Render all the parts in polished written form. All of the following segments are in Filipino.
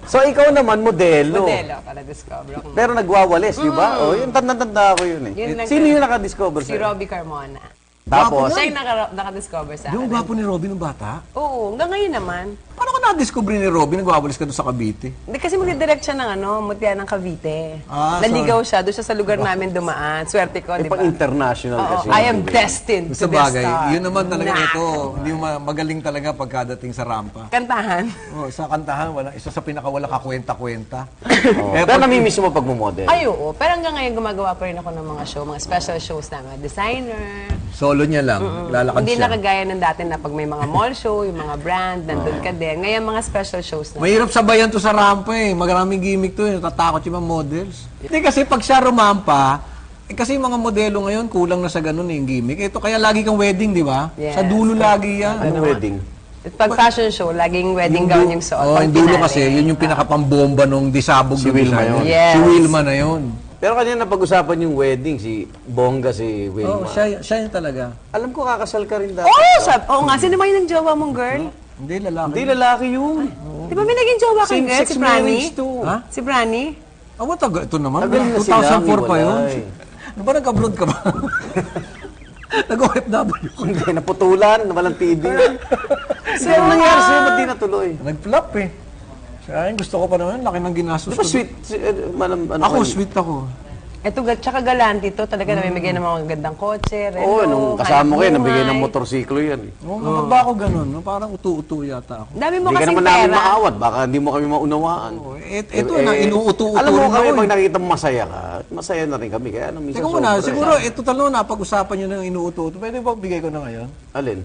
So, ikaw naman, modelo. Modelo, para discover ako. Pero nagwawalis, di ba? O, yung tanda-tanda ko yun eh. Yun lang Sino talaga. yung nakadiscover Si sa'yo? Robbie Carmona. Tapos, Siya yung nakadiscover sa Yung akin. gwapo ni Robin ng bata? Oo, hanggang ngayon naman. Paano ka na-discover ni Robin? Nagwawalis ka doon sa Cavite? Hindi kasi magdidirect siya ng Mutya ng Cavite. Ah, Naligaw siya, doon siya sa lugar namin dumaan. Swerte ko, di ba? pang-international Oo, kasi. I am destined to Sa be a bagay, star. yun naman talaga Nah. ito. Hindi mo magaling talaga pagkadating sa rampa. Kantahan. Oh, sa kantahan, isa sa pinakawala kakwenta-kwenta. Oh. Pero namimiss mo pag mo-model. Ay, oo. Pero hanggang ngayon gumagawa pa rin ako ng mga show, mga special shows na mga designer. Solo niya lang, lalakad Hindi siya. na kagaya ng dati na pag may mga mall show, yung mga brand, nandun ka din. Ngayon mga special shows na. Mahirap sabayan to sa rampa eh. Maraming gimmick to eh. Natatakot yung mga models. Hindi kasi pag siya rumampa, kasi yung mga modelo ngayon kulang na sa ganun eh, yung gimmick. Ito kaya lagi kang wedding, di ba? Yes. Sa dulo lagi yan. Anong wedding? Pag fashion show, laging wedding gown yung suot. Oh, Pag yung dulo finale. kasi, yun yung pinakapambomba nung disabog Si ng Wilma designer. yun. Yes. Si Wilma na yun. Pero kanina napag-usapan yung wedding, si Bongga, si Oo, Wilma. siya yun talaga. Alam ko kakasal ka rin dati. Oo nga, sino ba yung nagjowa mong girl? Hindi, lalaki. Hindi, lalaki yun. Di ba may naging jowa kang girl? Same-sex Si Brani? marriage to. Ha? Si Brani? Ah, matagal. Ito naman. Tagal na sila, 2004 pa yun. hiwalay. Ano ba, nag-abroad ka ba? Nag-OFW. Hindi, naputulan, walang TV. So, ano nangyari sa'yo? Ba't di natuloy? Nag-flop eh. Sa akin, gusto ko pa naman. Laki ng ginastos Di ba ko. sweet? Ako, sweet ako. Ito, tsaka galante to. Talaga namimigay ng mga gandang kotse, relo, Oo, nung kasama ko yan, hanap nabigay ng buhay. motorsiklo yan. Oo, oh, ba ako ganun? No? Parang utu-utu yata ako. Dami mo Hindi ka kasing naman namin pera. maawat, baka hindi mo kami maunawaan. Ito na, inuutu-utu Alam mo rin kami, ako pag eh. nakita mo masaya ka, masaya na rin kami. Kaya minsan Teka muna, siguro, ito talo na, pag-usapan nyo ng inuutu-utu. Pwede ba bigay ko na ngayon? Alin?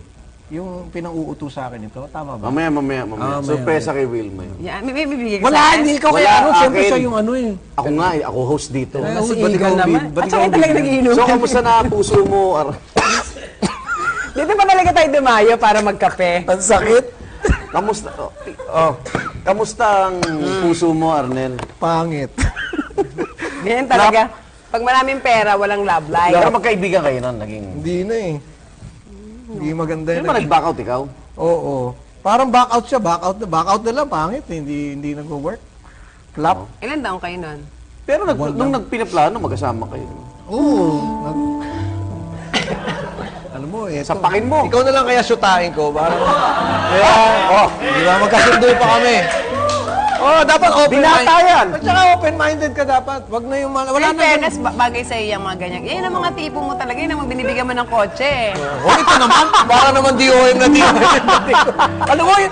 Yung pinang-uutu sa akin ito, tama ba? Mamaya. mamaya. Surpresa kay Wilma yun. Yeah, may bibigay ka sa Wala, akin? hindi ikaw kaya Wala, ano. Siyempre akin. siya yung ano eh. Ako nga, ako host dito. Eh, Si ba't ikaw Eagle naman. ba't At ikaw saka talaga bigyan? nagiinom. So, kamusta na puso mo? Dito pa talaga tayo dumayo para magkape. Ang sakit. Kamusta? Kamusta ang puso mo, Arnel? Pangit. Ganyan talaga. Pag maraming pera, walang love life. Pero magkaibigan kayo nun, naging... Hindi na eh. Hindi maganda Hindi yun. ba nag-back out ikaw? Oo. Parang back out siya, back out na lang, pangit. Hindi nag-work. Flop. Ilan taong kayo nun? Pero nung nagpinaplano, magkasama kayo. Oo. Alam mo, eh. Sapakin mo. Ikaw na lang kaya syutain ko. Parang, di ba, magkasundo pa kami. Oh, dapat open-minded. Binata yan. At saka open-minded ka dapat. Wag na yung wala In na. fairness, bagay sa'yo yung mga ganyan. Yan ang mga tipo mo talaga. Yan ang binibigyan mo ng kotse. Oh, ito naman, para naman DOM na DOM.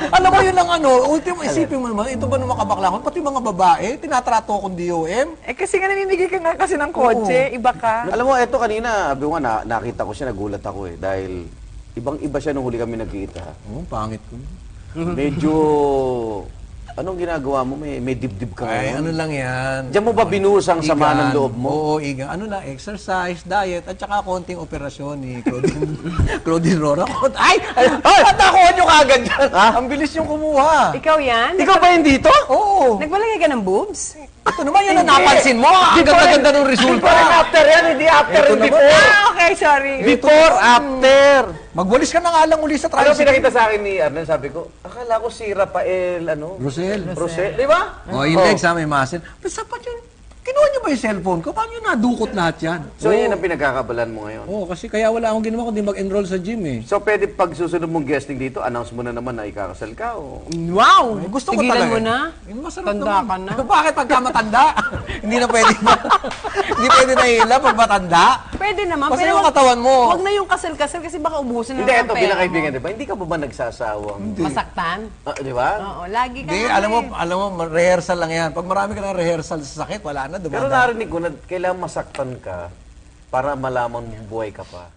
alam mo yun lang ano, ultimo isipin mo naman, ito ba naman kabaklangan? Pati mga babae, tinatrato akong DOM. Eh kasi nga namimigay ka nga kasi ng kotse. Iba ka. Alam mo, eto kanina, sabi ko nga, nakita ko siya, nagulat ako eh. Dahil ibang-iba siya nung huli kami nagkita. Oh, pangit ko. Medyo... Anong ginagawa mo? May dibdib ka Ay, ngayon. ano lang yan. Diyan mo ba binuhos ang sama ng loob mo? Oo, Igan. Ano lang, exercise, diet, at saka konting operasyon ni Claudine Rora. Ay! Patakuhan nyo kagad yan. Ang bilis yung kumuha. Ikaw yan? Ikaw ba yun dito? Oo. Nagbalagay ka ng boobs? Ito naman yun ang napansin mo. Ang ganda-ganda ng resulta. Before and after yan, hindi after Ito and naman. before. Okay, sorry. Before, after. Magwalis ka na nga lang uli sa Ano tricycle. pinakita sa akin ni Arnel? Sabi ko, akala ko si Rafael, Rosel. Rosel. Di ba? Oh, yung legs ha, may muscle. Pero sapat yun. Kinuha niyo ba yung cellphone ko? Paano yun nadukot lahat yan? So, yan ang pinagkakabalan mo ngayon. Oo, kasi kaya wala akong ginawa kundi mag-enroll sa gym eh. So, pwede pag susunod mong guesting dito, announce mo na naman na ikakasal ka o... Wow! Eh, gusto ko Tigilan talaga. mo na. Masarap Tanda naman. ka na. Bakit pagka matanda? Hindi na pwede na. Hindi pwede na hila pag matanda. Pwede naman. Basta pero yung katawan mo. Huwag na yung kasal-kasal kasi baka ubusin na Hindi, lang eto, ang bilang pera kaibigan, mo. di ba? Hindi ka ba nagsasawang... Masaktan? Di ba? Oo, lagi ka Hindi, nga alam mo, rehearsal lang yan. Pag marami ka ng rehearsal sa sakit, wala na, Pero dumada. narinig ko na kailangan masaktan ka para malaman mong buhay ka pa.